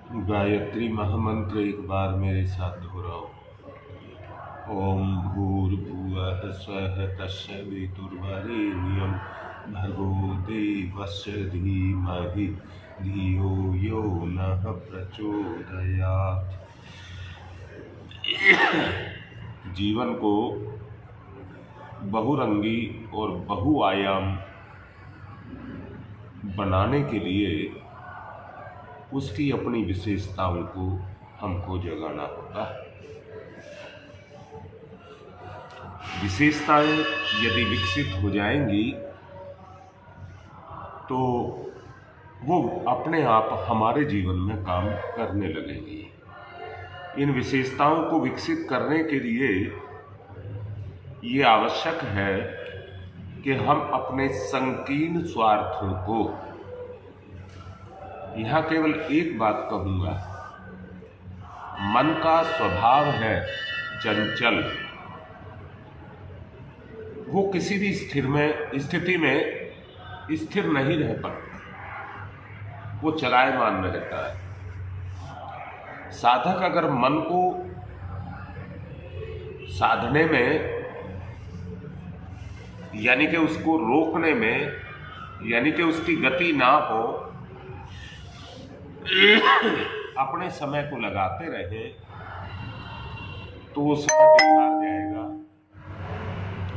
गायत्री महामंत्र एक बार मेरे साथ दोहराओ। ओम भूर्भुवः स्वः तत्सवितुर्वरेण्यं भर्गो देवस्य धीमहि धियो यो नः प्रचोदयात्। जीवन को बहुरंगी और बहुआयाम बनाने के लिए उसकी अपनी विशेषताओं को हमको जगाना होता है। विशेषताएं यदि विकसित हो जाएंगी तो वो अपने आप हमारे जीवन में काम करने लगेंगी। इन विशेषताओं को विकसित करने के लिए ये आवश्यक है कि हम अपने संकीर्ण स्वार्थों को, यहाँ केवल एक बात कहूँगा, मन का स्वभाव है चंचल। वो किसी भी स्थिति में स्थिर नहीं रह पाता, वो चलायमान रहता है। साधक अगर मन को साधने में यानी कि उसको रोकने में, यानी कि उसकी गति ना हो, अपने समय को लगाते रहे तो वो समय बेकार जाएगा,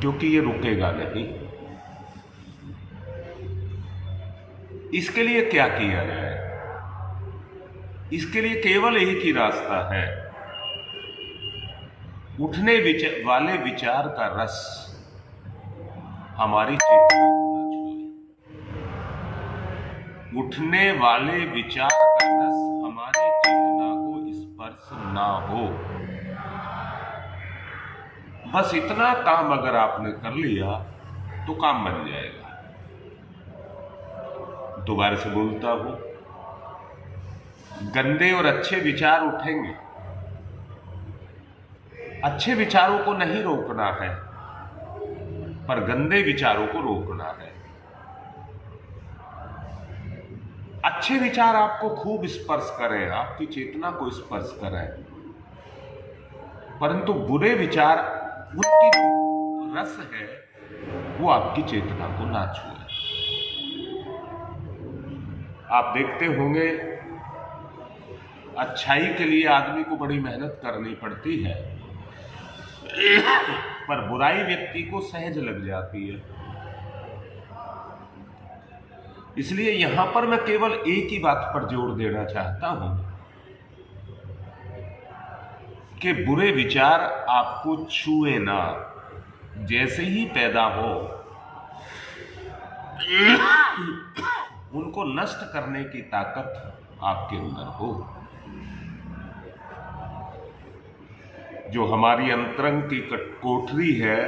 क्योंकि ये रुकेगा नहीं। इसके लिए क्या किया जाए? इसके लिए केवल एक ही रास्ता है, उठने वाले विचार का रस हमारी चेतना को न छुए। उठने वाले विचार का रस हमारी चेतना को स्पर्श ना हो। बस इतना काम अगर आपने कर लिया तो काम बन जाएगा। दोबारा से बोलता हूं, गंदे और अच्छे विचार उठेंगे। अच्छे विचारों को नहीं रोकना है, पर गंदे विचारों को रोकना है। अच्छे विचार आपको खूब स्पर्श करें, आपकी चेतना को स्पर्श करें, परंतु बुरे विचार, उनकी जो रस है वो आपकी चेतना को ना छुए। आप देखते होंगे, अच्छाई के लिए आदमी को बड़ी मेहनत करनी पड़ती है, पर बुराई व्यक्ति को सहज लग जाती है। इसलिए यहां पर मैं केवल एक ही बात पर जोर देना चाहता हूं कि बुरे विचार आपको छुए ना। जैसे ही पैदा हो, उनको नष्ट करने की ताकत आपके अंदर हो। जो हमारी अंतरंग की कोठरी है,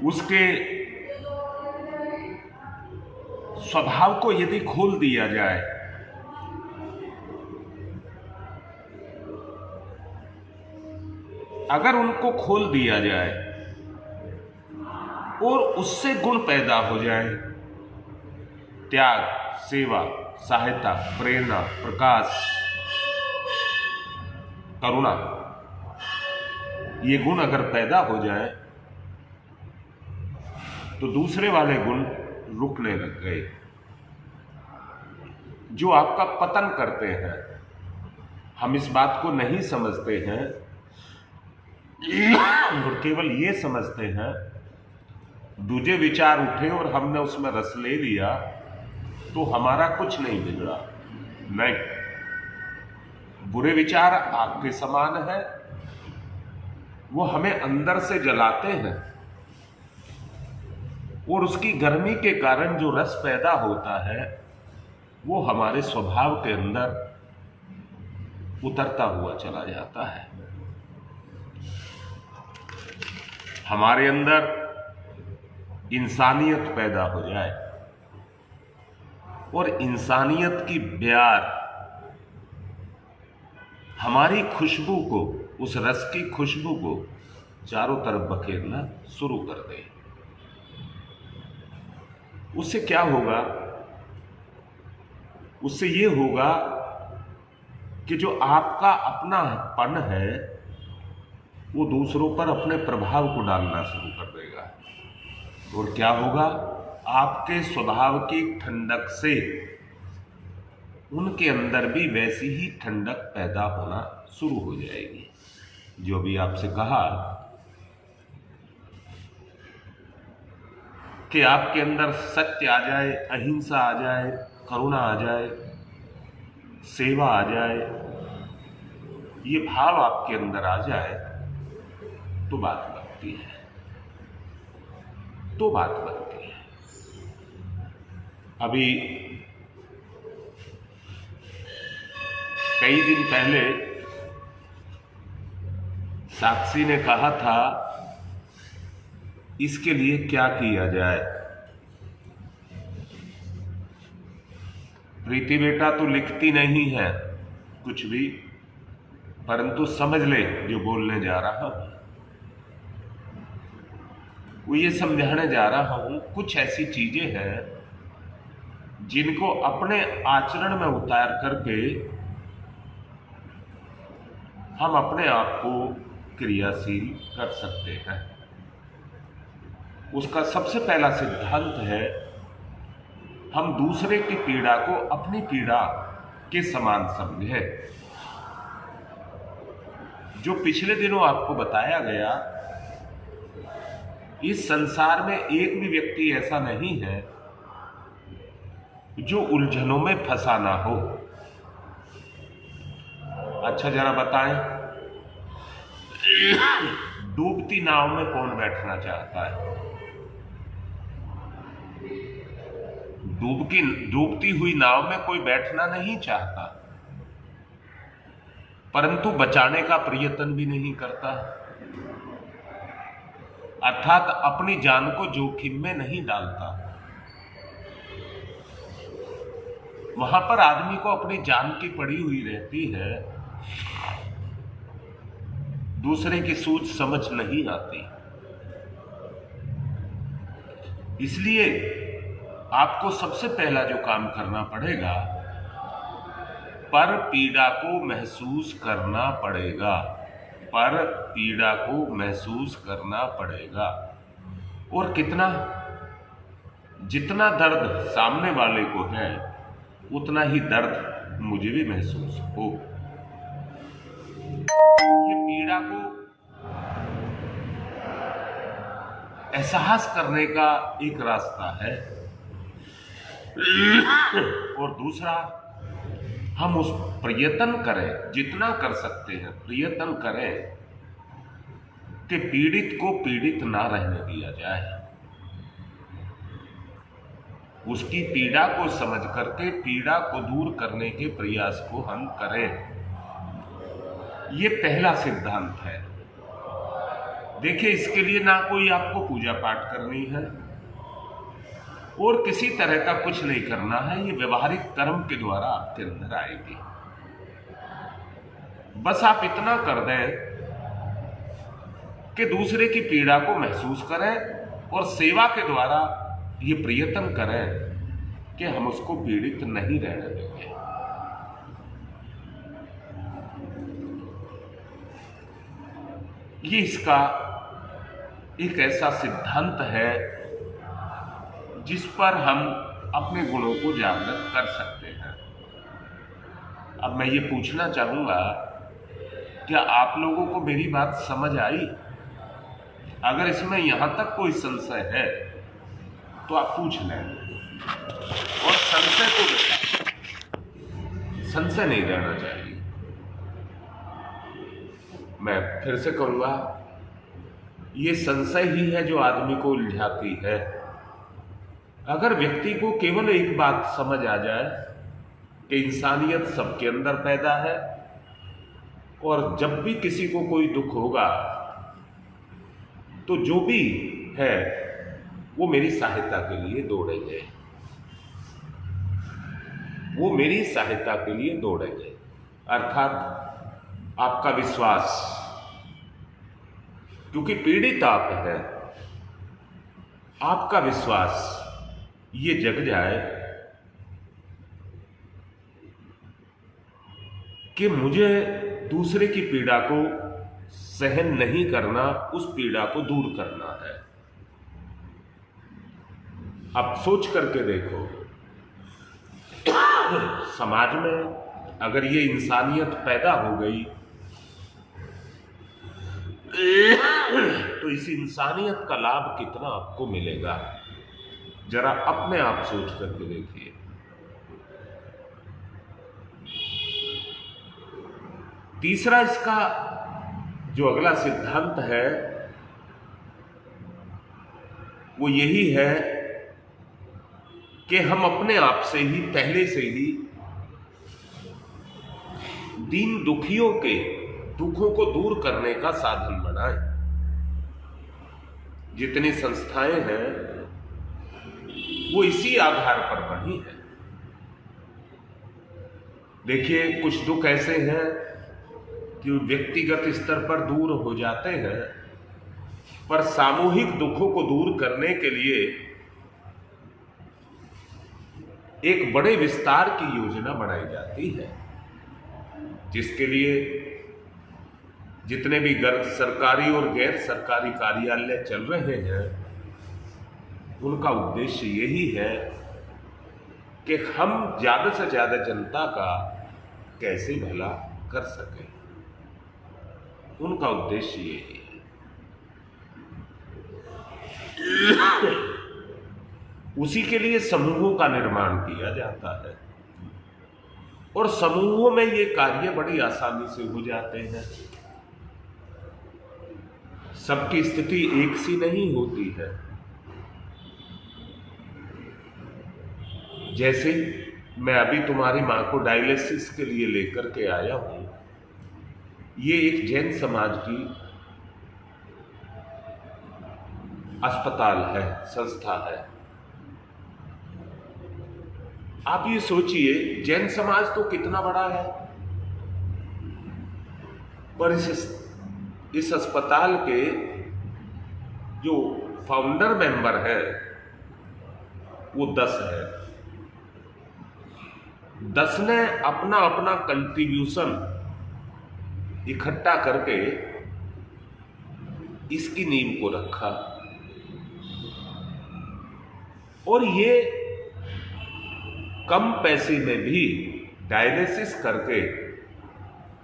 उसके स्वभाव को यदि खोल दिया जाए, अगर उनको खोल दिया जाए और उससे गुण पैदा हो जाए, त्याग, सेवा, सहायता, प्रेरणा, प्रकाश, करुणा, ये गुण अगर पैदा हो जाए तो दूसरे वाले गुण रुकने लग गए, जो आपका पतन करते हैं। हम इस बात को नहीं समझते हैं और केवल ये समझते हैं, दूजे विचार उठे और हमने उसमें रस ले लिया तो हमारा कुछ नहीं बिगड़ा। नहीं, बुरे विचार आपके समान है, वो हमें अंदर से जलाते हैं और उसकी गर्मी के कारण जो रस पैदा होता है वो हमारे स्वभाव के अंदर उतरता हुआ चला जाता है। हमारे अंदर इंसानियत पैदा हो जाए और इंसानियत की ब्यार हमारी खुशबू को, उस रस की खुशबू को चारों तरफ बखेरना शुरू कर दे। उससे क्या होगा उससे ये होगा कि जो आपका अपनापन है वो दूसरों पर अपने प्रभाव को डालना शुरू कर देगा, और क्या होगा, आपके स्वभाव की ठंडक से उनके अंदर भी वैसी ही ठंडक पैदा होना शुरू हो जाएगी। जो भी आपसे कहा कि आपके अंदर सत्य आ जाए, अहिंसा आ जाए, करुणा आ जाए, सेवा आ जाए, ये भाव आपके अंदर आ जाए तो बात बनती है, तो बात बनती है। अभी कई दिन पहले साक्षी ने कहा था इसके लिए क्या किया जाए। प्रीति बेटा तो लिखती नहीं है कुछ भी, परंतु समझ ले जो बोलने जा रहा हूं। वो ये समझाने जा रहा हूं, कुछ ऐसी चीजें हैं जिनको अपने आचरण में उतार करके हम अपने आप को क्रियाशील कर सकते हैं। उसका सबसे पहला सिद्धांत है, हम दूसरे की पीड़ा को अपनी पीड़ा के समान समझें। जो पिछले दिनों आपको बताया गया, इस संसार में एक भी व्यक्ति ऐसा नहीं है जो उलझनों में फंसा ना हो। अच्छा जरा बताएं, डूबती नाव में कौन बैठना चाहता है? डूबती हुई नाव में कोई बैठना नहीं चाहता, परंतु बचाने का प्रयत्न भी नहीं करता, अर्थात अपनी जान को जोखिम में नहीं डालता। वहां पर आदमी को अपनी जान की पड़ी हुई रहती है, दूसरे की सूझ समझ नहीं आती। इसलिए आपको सबसे पहला जो काम करना पड़ेगा, पर पीड़ा को महसूस करना पड़ेगा, पर पीड़ा को महसूस करना पड़ेगा। और कितना, जितना दर्द सामने वाले को है उतना ही दर्द मुझे भी महसूस हो। ये पीड़ा को एहसास करने का एक रास्ता है। और दूसरा, हम उस प्रयत्न करें, जितना कर सकते हैं प्रयत्न करें कि पीड़ित को पीड़ित ना रहने दिया जाए। उसकी पीड़ा को समझ करके पीड़ा को दूर करने के प्रयास को हम करें। ये पहला सिद्धांत है। देखिए, इसके लिए ना कोई आपको पूजा पाठ करनी है और किसी तरह का कुछ नहीं करना है। ये व्यवहारिक कर्म के द्वारा आपके अंदर आएगी। बस आप इतना कर दें कि दूसरे की पीड़ा को महसूस करें और सेवा के द्वारा ये प्रयत्न करें कि हम उसको पीड़ित नहीं रहने देंगे। ये इसका एक ऐसा सिद्धांत है जिस पर हम अपने गुणों को जागृत कर सकते हैं। अब मैं ये पूछना चाहूंगा, क्या आप लोगों को मेरी बात समझ आई? अगर इसमें यहां तक कोई संशय है तो आप पूछ लें। और संशय को संशय नहीं रहना चाहिए। मैं फिर से कहूंगा, ये संशय ही है जो आदमी को उलझाती है। अगर व्यक्ति को केवल एक बात समझ आ जाए कि इंसानियत सबके अंदर पैदा है और जब भी किसी को कोई दुख होगा तो जो भी है वो मेरी सहायता के लिए दौड़ेंगे, वो मेरी सहायता के लिए दौड़ेंगे। अर्थात आपका विश्वास, क्योंकि पीड़ित आप हैं, आपका विश्वास ये जग जाए कि मुझे दूसरे की पीड़ा को सहन नहीं करना, उस पीड़ा को दूर करना है। अब सोच करके देखो, समाज में अगर ये इंसानियत पैदा हो गई तो इस इंसानियत का लाभ कितना आपको मिलेगा, जरा अपने आप सोच करके देखिए। तीसरा इसका जो अगला सिद्धांत है वो यही है कि हम अपने आप से ही पहले से ही दीन दुखियों के दुखों को दूर करने का साधन बनाएं। जितनी संस्थाएं हैं वो इसी आधार पर बनी है। देखिए, कुछ दुख ऐसे हैं कि व्यक्तिगत स्तर पर दूर हो जाते हैं, पर सामूहिक दुखों को दूर करने के लिए एक बड़े विस्तार की योजना बनाई जाती है, जिसके लिए जितने भी सरकारी और गैर सरकारी कार्यालय चल रहे हैं उनका उद्देश्य यही है कि हम ज्यादा से ज्यादा जनता का कैसे भला कर सकें। उनका उद्देश्य यही है। उसी के लिए समूहों का निर्माण किया जाता है और समूहों में ये कार्य बड़ी आसानी से हो जाते हैं। सबकी स्थिति एक सी नहीं होती है। जैसे मैं अभी तुम्हारी मां को डायलिसिस के लिए लेकर के आया हूं, ये एक जैन समाज की अस्पताल है, संस्था है। आप ये सोचिए, जैन समाज तो कितना बड़ा है, पर इस अस्पताल के जो फाउंडर मेंबर है वो 10 है। 10 ने अपना अपना कंट्रीब्यूशन इकट्ठा करके इसकी नींव को रखा और ये कम पैसे में भी डायलिसिस करके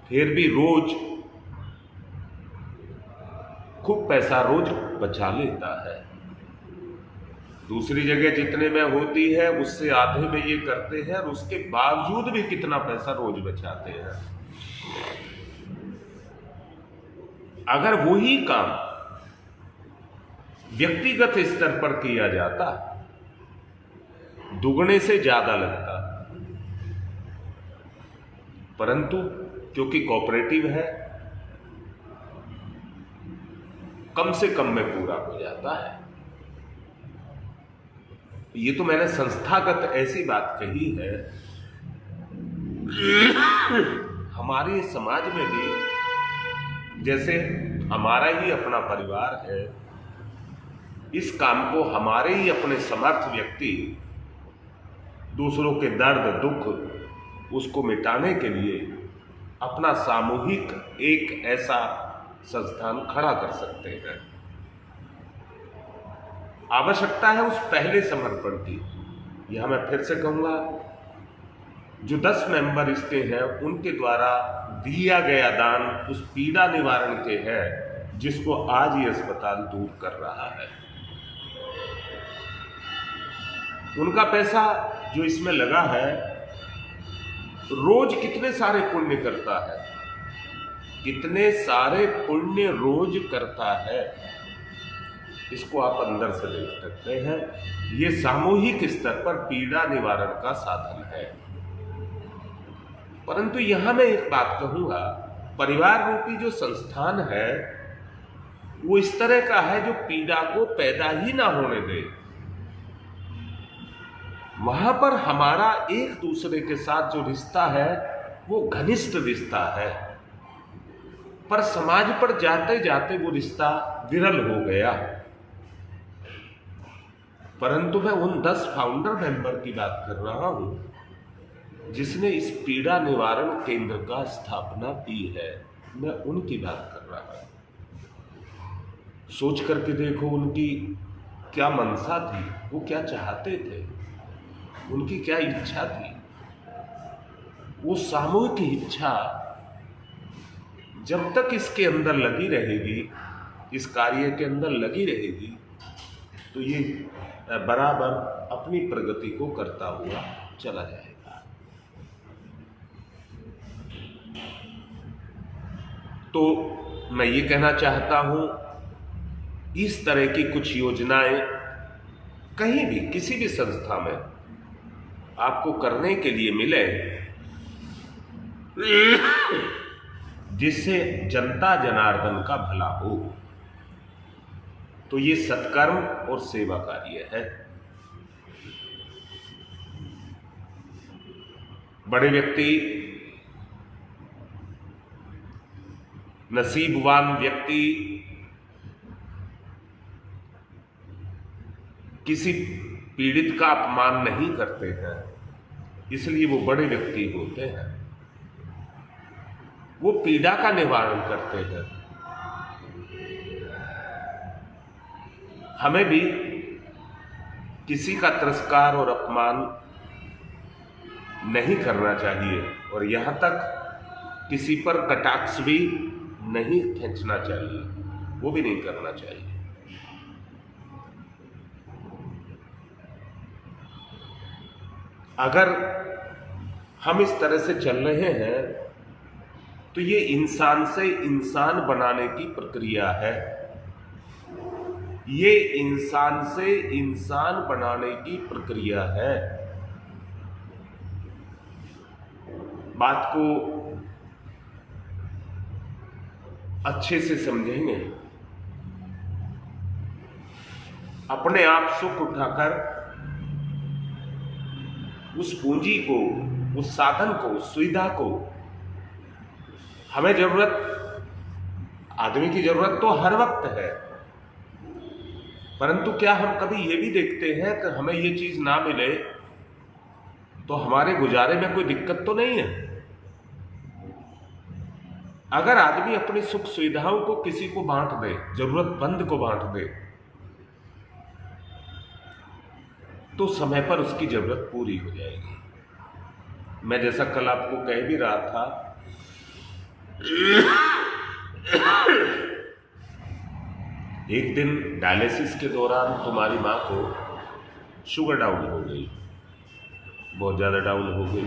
फिर भी रोज खूब पैसा रोज बचा लेता है। दूसरी जगह जितने में होती है उससे आधे में ये करते हैं और उसके बावजूद भी कितना पैसा रोज बचाते हैं। अगर वही काम व्यक्तिगत स्तर पर किया जाता दुगने से ज्यादा लगता, परंतु क्योंकि कोऑपरेटिव है कम से कम में पूरा हो जाता है। ये तो मैंने संस्थागत ऐसी बात कही है। हमारे समाज में भी जैसे हमारा ही अपना परिवार है, इस काम को हमारे ही अपने समर्थ व्यक्ति दूसरों के दर्द दुख उसको मिटाने के लिए अपना सामूहिक एक ऐसा संस्थान खड़ा कर सकते हैं। आवश्यकता है उस पहले समर्पण की। यह मैं फिर से कहूंगा, जो 10 मेंबर इसके हैं उनके द्वारा दिया गया दान उस पीड़ा निवारण के है जिसको आज ये अस्पताल दूर कर रहा है। उनका पैसा जो इसमें लगा है रोज कितने सारे पुण्य करता है, कितने सारे पुण्य रोज करता है, इसको आप अंदर से देख सकते हैं। ये सामूहिक स्तर पर पीड़ा निवारण का साधन है। परंतु यहां मैं एक बात कहूंगा, परिवार रूपी जो संस्थान है वो इस तरह का है जो पीड़ा को पैदा ही ना होने दे। वहां पर हमारा एक दूसरे के साथ जो रिश्ता है वो घनिष्ठ रिश्ता है, पर समाज पर जाते जाते वो रिश्ता विरल हो गया। परंतु मैं उन 10 फाउंडर मेंबर की बात कर रहा हूं जिसने इस पीड़ा निवारण केंद्र का स्थापना की है, मैं उनकी बात कर रहा हूं। सोच करके देखो उनकी क्या मंशा थी, वो क्या चाहते थे, उनकी क्या इच्छा थी। वो सामूहिक इच्छा जब तक इसके अंदर लगी रहेगी, इस कार्य के अंदर लगी रहेगी, तो ये बराबर अपनी प्रगति को करता हुआ चला जाएगा। तो मैं ये कहना चाहता हूं, इस तरह की कुछ योजनाएं कहीं भी किसी भी संस्था में आपको करने के लिए मिले, जिससे जनता जनार्दन का भला हो, तो ये सत्कर्म और सेवा कार्य है। बड़े व्यक्ति, नसीबवान व्यक्ति किसी पीड़ित का अपमान नहीं करते हैं, इसलिए वो बड़े व्यक्ति होते हैं। वो पीड़ा का निवारण करते हैं। हमें भी किसी का तिरस्कार और अपमान नहीं करना चाहिए, और यहां तक किसी पर कटाक्ष भी नहीं खींचना चाहिए, वो भी नहीं करना चाहिए। अगर हम इस तरह से चल रहे हैं तो ये इंसान से इंसान बनाने की प्रक्रिया है। ये इंसान से इंसान बनाने की प्रक्रिया है। बात को अच्छे से समझेंगे, अपने आप सुख उठाकर उस पूंजी को, उस साधन को, उस सुविधा को, हमें जरूरत, आदमी की जरूरत तो हर वक्त है, परंतु क्या हम कभी ये भी देखते हैं कि हमें ये चीज ना मिले तो हमारे गुजारे में कोई दिक्कत तो नहीं है? अगर आदमी अपनी सुख सुविधाओं को किसी को बांट दे, जरूरतमंद को बांट दे, तो समय पर उसकी जरूरत पूरी हो जाएगी। मैं जैसा कल आपको कह भी रहा था, एक दिन डायलिसिस के दौरान तुम्हारी मां को शुगर डाउन हो गई, बहुत ज्यादा डाउन हो गई।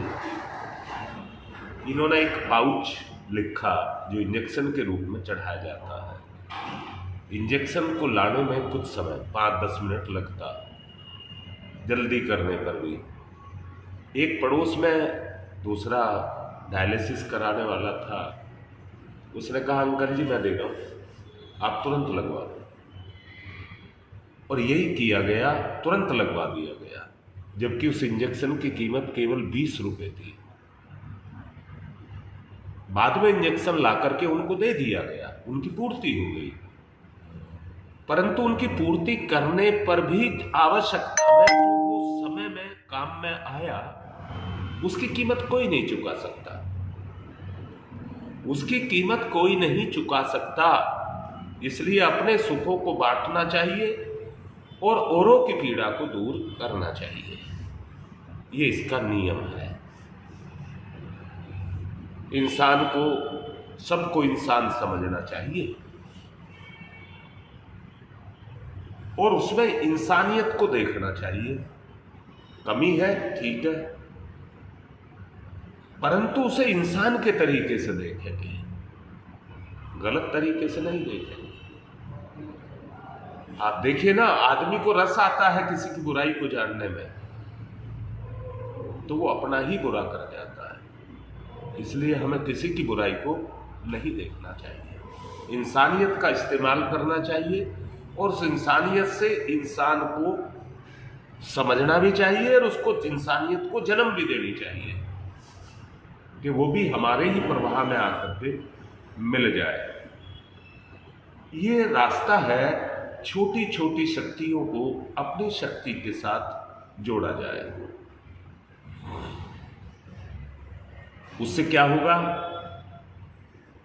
इन्होंने एक पाउच लिखा जो इंजेक्शन के रूप में चढ़ाया जाता है। इंजेक्शन को लाने में कुछ समय 5-10 मिनट लगता, जल्दी करने पर भी। एक पड़ोस में दूसरा डायलिसिस कराने वाला था, उसने कहा अंकल जी मैं दे रहा हूं, आप तुरंत लगवा दो। और यही किया गया, तुरंत लगवा दिया गया, जबकि उस इंजेक्शन की कीमत केवल 20 रुपए थी। बाद में इंजेक्शन ला करके उनको दे दिया गया, उनकी पूर्ति हो गई, परंतु उनकी पूर्ति करने पर भी आवश्यकता में जो वो समय में काम में आया, उसकी कीमत कोई नहीं चुका सकता। उसकी कीमत कोई नहीं चुका सकता। इसलिए अपने सुखों को बांटना चाहिए और औरों की पीड़ा को दूर करना चाहिए। ये इसका नियम है। इंसान को, सबको इंसान समझना चाहिए और उसमें इंसानियत को देखना चाहिए। कमी है, ठीक है, परंतु उसे इंसान के तरीके से देखेंगे, गलत तरीके से नहीं देखेंगे। आप देखिए ना, आदमी को रस आता है किसी की बुराई को जानने में, तो वो अपना ही बुरा कर जाता है। इसलिए हमें किसी की बुराई को नहीं देखना चाहिए, इंसानियत का इस्तेमाल करना चाहिए और उस इंसानियत से इंसान को समझना भी चाहिए और उसको इंसानियत को जन्म भी देनी चाहिए कि वो भी हमारे ही प्रवाह में आकर के मिल जाए। ये रास्ता है, छोटी छोटी शक्तियों को अपनी शक्ति के साथ जोड़ा जाए। उससे क्या होगा?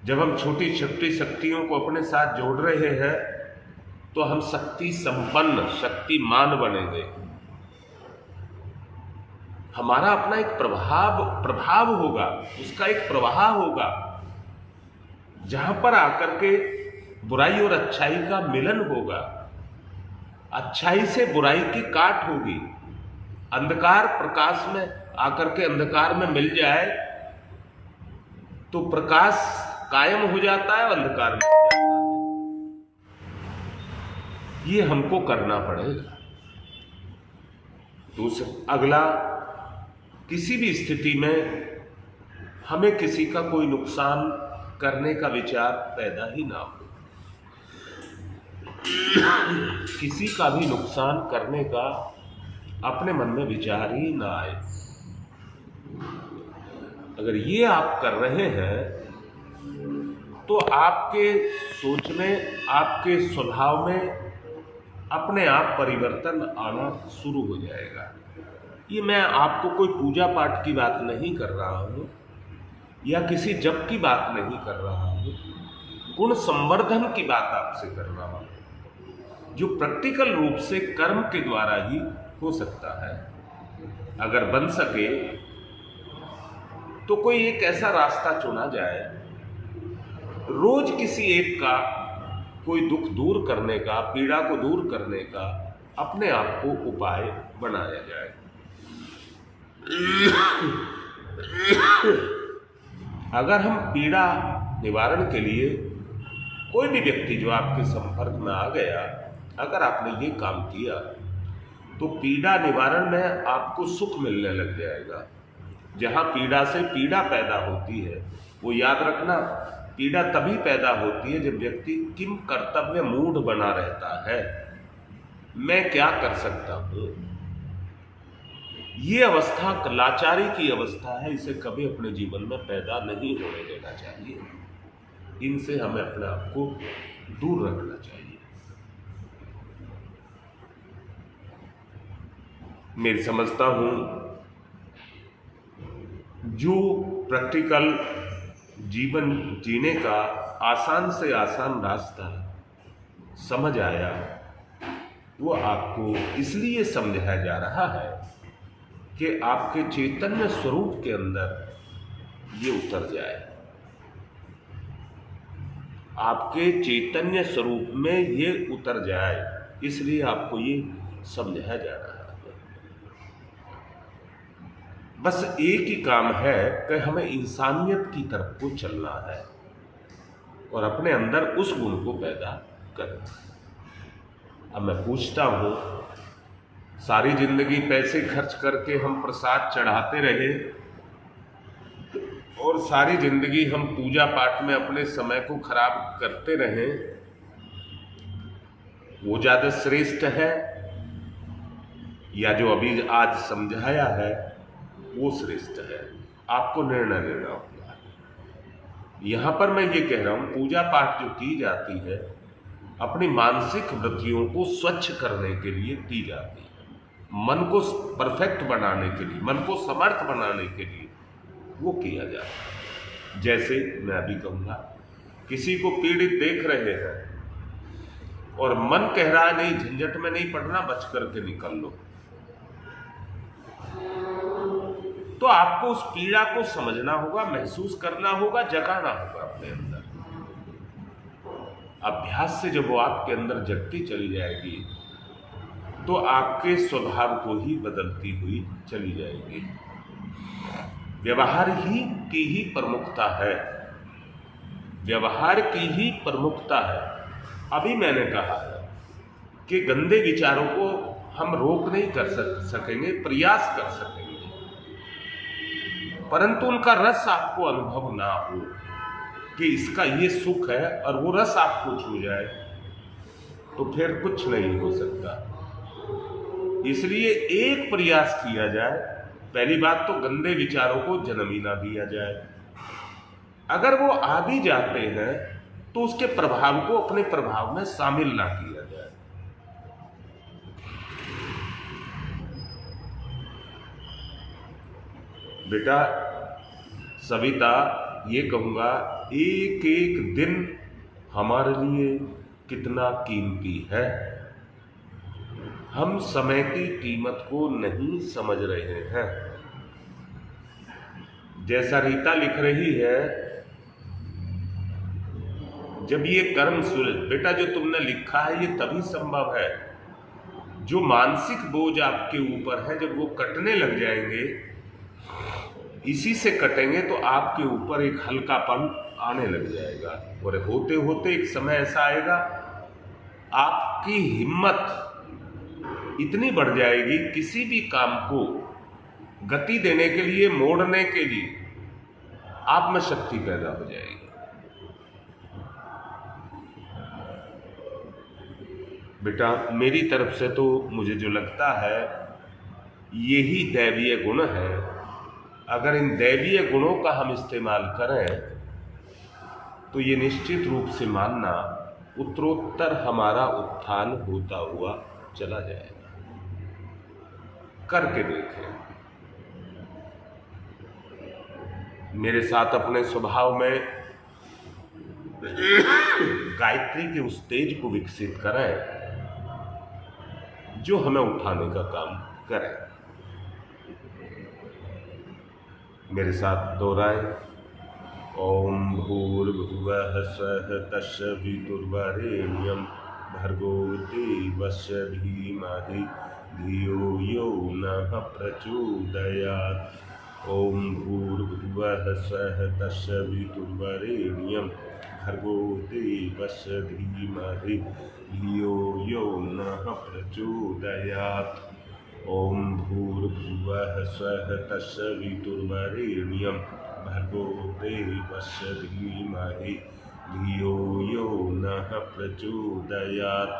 जब हम छोटी छोटी शक्तियों को अपने साथ जोड़ रहे हैं तो हम शक्ति संपन्न, शक्तिमान बनेंगे। हमारा अपना एक प्रभाव होगा, उसका एक प्रवाह होगा, जहां पर आकर के बुराई और अच्छाई का मिलन होगा, अच्छाई से बुराई की काट होगी। अंधकार प्रकाश में आकर के अंधकार में मिल जाए तो प्रकाश कायम हो जाता है, अंधकार में हो जाता है। ये हमको करना पड़ेगा। अगला, किसी भी स्थिति में हमें किसी का कोई नुकसान करने का विचार पैदा ही ना हो। किसी का भी नुकसान करने का अपने मन में विचार ही ना आए। अगर ये आप कर रहे हैं तो आपके सोच में, आपके स्वभाव में अपने आप परिवर्तन आना शुरू हो जाएगा। ये मैं आपको कोई पूजा पाठ की बात नहीं कर रहा हूँ या किसी जप की बात नहीं कर रहा हूँ, गुण संवर्धन की बात आपसे कर रहा हूँ, जो प्रैक्टिकल रूप से कर्म के द्वारा ही हो सकता है। अगर बन सके तो कोई एक ऐसा रास्ता चुना जाए, रोज किसी एक का कोई दुख दूर करने का, पीड़ा को दूर करने का अपने आप को उपाय बनाया जाए। अगर हम पीड़ा निवारण के लिए, कोई भी व्यक्ति जो आपके संपर्क में आ गया, अगर आपने ये काम किया तो पीड़ा निवारण में आपको सुख मिलने लग जाएगा। जहां पीड़ा से पीड़ा पैदा होती है, वो याद रखना, पीड़ा तभी पैदा होती है जब व्यक्ति किम कर्तव्य मूढ़ बना रहता है, मैं क्या कर सकता हूं। ये अवस्था लाचारी की अवस्था है, इसे कभी अपने जीवन में पैदा नहीं होने देना चाहिए। इनसे हमें अपने आप को दूर रखना चाहिए। मैं समझता हूं जो प्रैक्टिकल जीवन जीने का आसान से आसान रास्ता समझ आया, वो आपको इसलिए समझाया जा रहा है कि आपके चैतन्य स्वरूप के अंदर ये उतर जाए, आपके चैतन्य स्वरूप में ये उतर जाए, इसलिए आपको ये समझाया जा रहा है। बस एक ही काम है कि हमें इंसानियत की तरफ को चलना है और अपने अंदर उस गुण को पैदा करना है। अब मैं पूछता हूं, सारी जिंदगी पैसे खर्च करके हम प्रसाद चढ़ाते रहे और सारी जिंदगी हम पूजा पाठ में अपने समय को खराब करते रहे, वो ज्यादा श्रेष्ठ है या जो अभी आज समझाया है वो श्रेष्ठ है? आपको निर्णय लेना होगा। यहां पर मैं ये कह रहा हूं, पूजा पाठ जो की जाती है अपनी मानसिक वृत्तियों को स्वच्छ करने के लिए की जाती है, मन को परफेक्ट बनाने के लिए, मन को समर्थ बनाने के लिए वो किया जाता है। जैसे मैं अभी कहूंगा, किसी को पीड़ित देख रहे हैं और मन कह रहा है नहीं, झंझट में नहीं पड़ना, बच करके निकल लो, तो आपको उस पीड़ा को समझना होगा, महसूस करना होगा, जगाना होगा अपने अंदर। अभ्यास से जब वो आपके अंदर जगती चली जाएगी तो आपके स्वभाव को ही बदलती हुई चली जाएगी। व्यवहार की ही प्रमुखता है, व्यवहार की ही प्रमुखता है। अभी मैंने कहा है कि गंदे विचारों को हम रोक नहीं कर सकेंगे, प्रयास कर सकेंगे, परंतु उनका रस आपको अनुभव ना हो कि इसका ये सुख है और वो रस आपको छू जाए, तो फिर कुछ नहीं हो सकता। इसलिए एक प्रयास किया जाए। पहली बात तो गंदे विचारों को जन्म ही ना दिया जाए। अगर वो आ भी जाते हैं तो उसके प्रभाव को अपने प्रभाव में शामिल ना किया जाए। बेटा, सविता, ये कहूँगा, एक एक दिन हमारे लिए कितना कीमती है। हम समय की कीमत को नहीं समझ रहे हैं। जैसा रीता लिख रही है, जब ये कर्म बेटा जो तुमने लिखा है ये तभी संभव है, जो मानसिक बोझ आपके ऊपर है जब वो कटने लग जाएंगे, इसी से कटेंगे तो आपके ऊपर एक हल्कापन आने लग जाएगा। और होते होते एक समय ऐसा आएगा, आपकी हिम्मत इतनी बढ़ जाएगी, किसी भी काम को गति देने के लिए, मोड़ने के लिए आप में शक्ति पैदा हो जाएगी। बेटा मेरी तरफ से तो मुझे जो लगता है यही दैवीय गुण है। अगर इन दैवीय गुणों का हम इस्तेमाल करें तो ये निश्चित रूप से मानना उत्तरोत्तर हमारा उत्थान होता हुआ चला जाएगा। करके देखें। मेरे साथ अपने स्वभाव में गायत्री के उस तेज को विकसित करें जो हमें उठाने का काम करें। मेरे साथ दोहराएं। ओम भूर्भुवः स्वः तत्सवितुर्वरेण्यं भर्गो देवस्य धीमहि धियो यो नः प्रचोदयात्। ओम भूर्भुवः स्वः तत्सवितुर्वरेण्यं भर्गो देवस्य धीमहि धियो यो नः प्रचोदयात्। ओम भूर्भुवः स्वः तत्सवितुर्वरेण्यं भर्गो देवस्य धीमहि धियो यो नः प्रचोदयात्।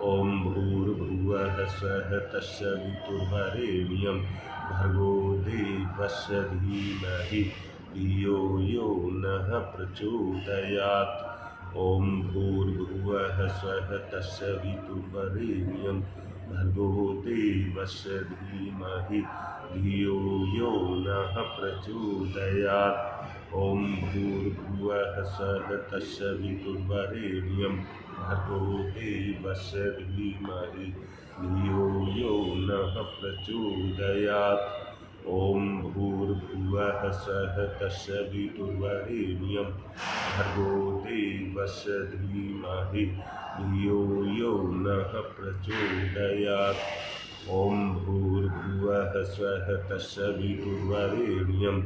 ओम भूर्भुवः स्वः तत्सवितुर्वरेण्यं भर्गो देवस्य धीमहि धियो यो नः प्रचोदयात्। ओम भूर्भुवः स्वः तत्सवितुर्वरेण्यं भर्गो देवस्य धीमहि धियो यो नः प्रचोदयात्। ओम भूर्भुवः स्वः तत्सवितुर्वरेण्यं भर्गो देवस्य धीमहि धियो यो नः प्रचोदयात्। ओम भूर्भुवः स्वः तत्सवितुर्वरेण्यं भर्गो देवस्य धीमहि धियो यो नः प्रचोदयात्। ओम भूर्भुवः स्वः तत्सवितुर्वरेण्यं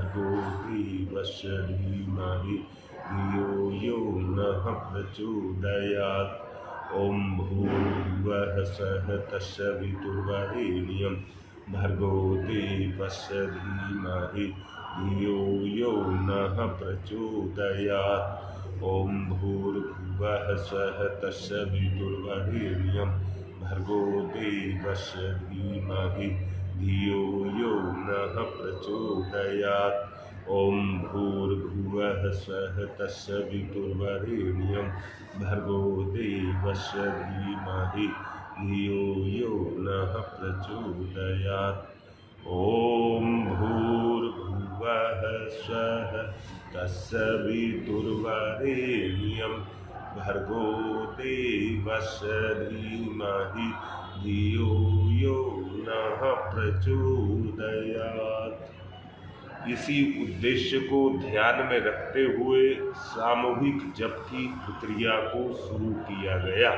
भर्गो देवस्य धीमहि धियो यो नः प्रचोदयात्। ओम भूर्भुवः स्वः तत्सवितुर्वरेण्यं भर्गो देवस्य धीमहि धियो यो नः प्रचोदयात्। ओम भूर्भुवः स्वः तत्सवितुर्वरेण्यं भर्गो देवस्य धीमहि धियो यो नः प्रचोदयात्। ओम भूर्भुवः स्वः तत्सवितुर्वरेण्यं भर्गो देवस्य धीमहि धियो यो नः प्रचोदयात्। ओम भूर्भुवः स्वः तत्सवितुर्वरेण्यं भर्गो देवस्य धीमहि धियो यो नः प्रचोदयात्। इसी उद्देश्य को ध्यान में रखते हुए सामूहिक जप की प्रक्रिया को शुरू किया गया।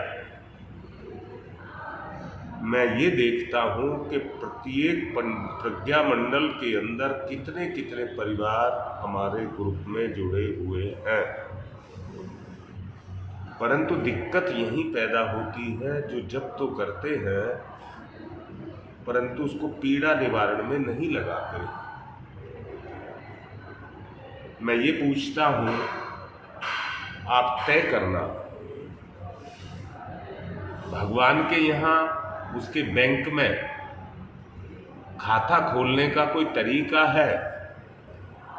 मैं ये देखता हूँ कि प्रत्येक प्रज्ञा मंडल के अंदर कितने कितने परिवार हमारे ग्रुप में जुड़े हुए हैं, परंतु दिक्कत यहीं पैदा होती है जो जप तो करते हैं परंतु उसको पीड़ा निवारण में नहीं लगाते। मैं ये पूछता हूँ, आप तय करना, भगवान के यहाँ उसके बैंक में खाता खोलने का कोई तरीका है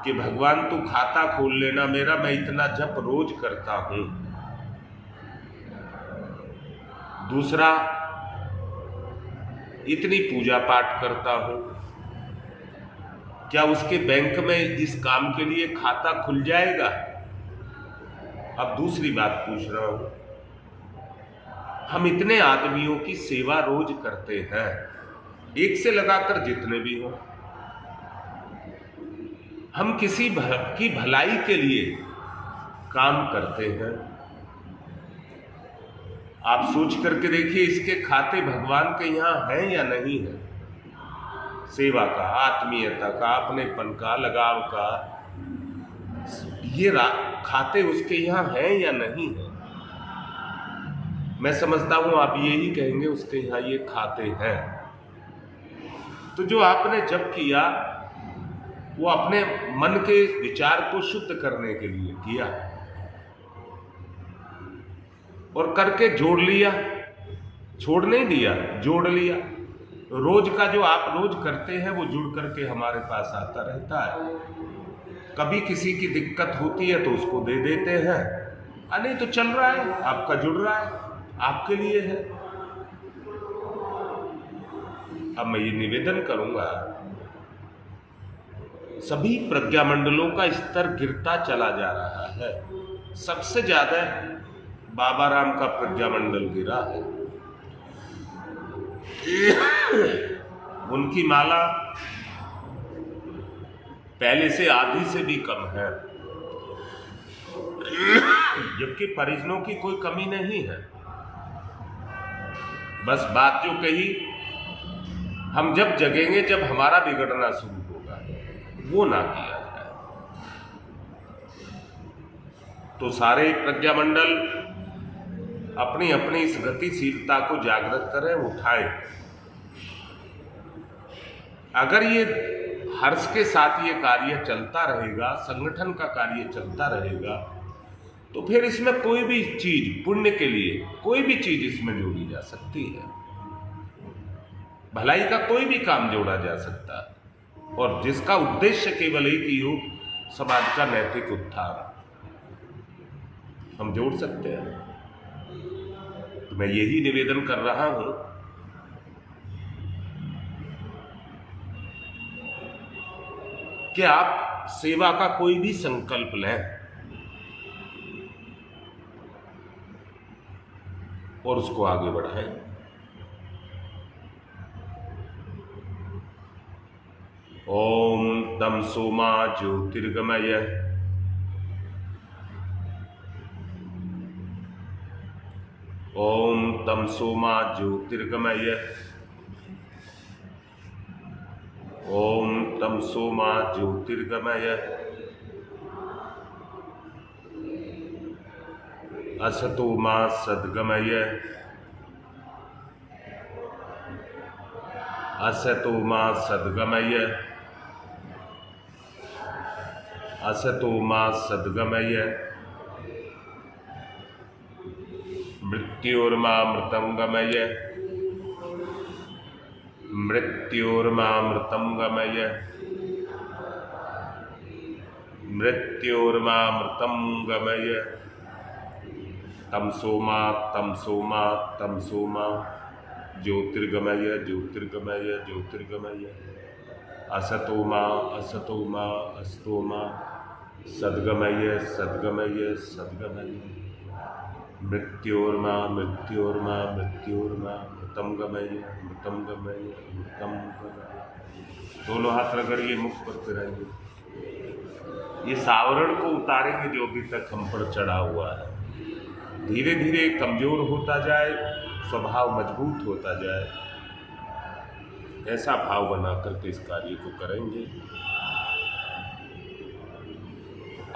कि भगवान तू खाता खोल लेना मेरा, मैं इतना जप रोज करता हूँ। दूसरा, इतनी पूजा पाठ करता हूँ। क्या उसके बैंक में इस काम के लिए खाता खुल जाएगा? अब दूसरी बात पूछ रहा हूं, हम इतने आदमियों की सेवा रोज करते हैं, एक से लगाकर जितने भी हो, हम किसी की भलाई के लिए काम करते हैं। आप सोच करके देखिए, इसके खाते भगवान के यहां हैं या नहीं है? सेवा का, आत्मीयता का, अपनेपन का, लगाव का, ये खाते उसके यहां हैं या नहीं है? मैं समझता हूं आप यही कहेंगे, उसके यहां ये खाते हैं। तो जो आपने जब किया वो अपने मन के विचार को शुद्ध करने के लिए किया और करके जोड़ लिया, छोड़ नहीं दिया, जोड़ लिया। रोज का जो आप रोज करते हैं वो जुड़ करके हमारे पास आता रहता है। कभी किसी की दिक्कत होती है तो उसको दे देते हैं, नहीं तो चल रहा है, आपका जुड़ रहा है, आपके लिए है। अब मैं ये निवेदन करूंगा, सभी प्रज्ञामंडलों का स्तर गिरता चला जा रहा है। सबसे ज्यादा बाबा राम का प्रज्ञामंडल गिरा है। उनकी माला पहले से आधी से भी कम है, जबकि परिजनों की कोई कमी नहीं है। बस बात जो कही, हम जब जगेंगे, जब हमारा बिगड़ना शुरू होगा, वो ना किया जाए। तो सारे प्रज्ञामंडल अपनी अपनी इस गतिशीलता को जागृत करें, उठाएं। अगर ये हर्ष के साथ ये कार्य चलता रहेगा, संगठन का कार्य चलता रहेगा, तो फिर इसमें कोई भी चीज, पुण्य के लिए कोई भी चीज इसमें जोड़ी जा सकती है। भलाई का कोई भी काम जोड़ा जा सकता है, और जिसका उद्देश्य केवल एक ही हो, समाज का नैतिक उत्थान, हम जोड़ सकते हैं। तो मैं यही निवेदन कर रहा हूं कि आप सेवा का कोई भी संकल्प लें और उसको आगे बढ़ाएं। ओम तम सोमा ज्योतिर्गमय, ओम तम सोमा ज्योतिर्गमय, ओम तम सोमा ज्योतिर्गमय, असतो मा सद्गमय, असतो मा सद्गमय, असतो मा सद्गमय, मृत्योर्मामृतं गमय, मृत्योर्मामृतं गमय, मृत्योर्मामृतं गमय, तम सोमा तम सोमा तम सोमा, ज्योतिर्गमय ज्योतिर्गमय ज्योतिर्गमय, असतो मा असतो मा अस्तो मा, सद्गमय सद्गमय सद्गमय, मृत्योर्मा मृत्योर्मा मृत्योर्मा, मृतम गमय मृतम गमय मृतम गमय। दोनों हाथ रगड़िए, मुख पर फिराइए। ये सावरण को उतारेंगे जो अभी तक हम पर चढ़ा हुआ है। धीरे धीरे कमजोर होता जाए, स्वभाव मजबूत होता जाए, ऐसा भाव बना करके इस कार्य को करेंगे।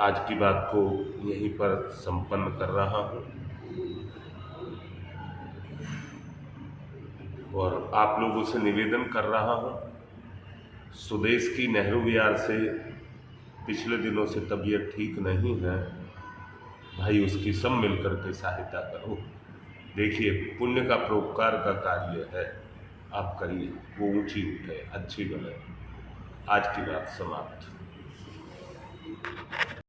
आज की बात को यहीं पर संपन्न कर रहा हूं, और आप लोगों से निवेदन कर रहा हूं, सुदेश की नेहरू विहार से पिछले दिनों से तबीयत ठीक नहीं है भाई, उसकी सब मिलकर के सहायता करो। देखिए, पुण्य का परोपकार का कार्य है, आप करिए, वो ऊंची उठे, अच्छी बने। आज की बात समाप्त।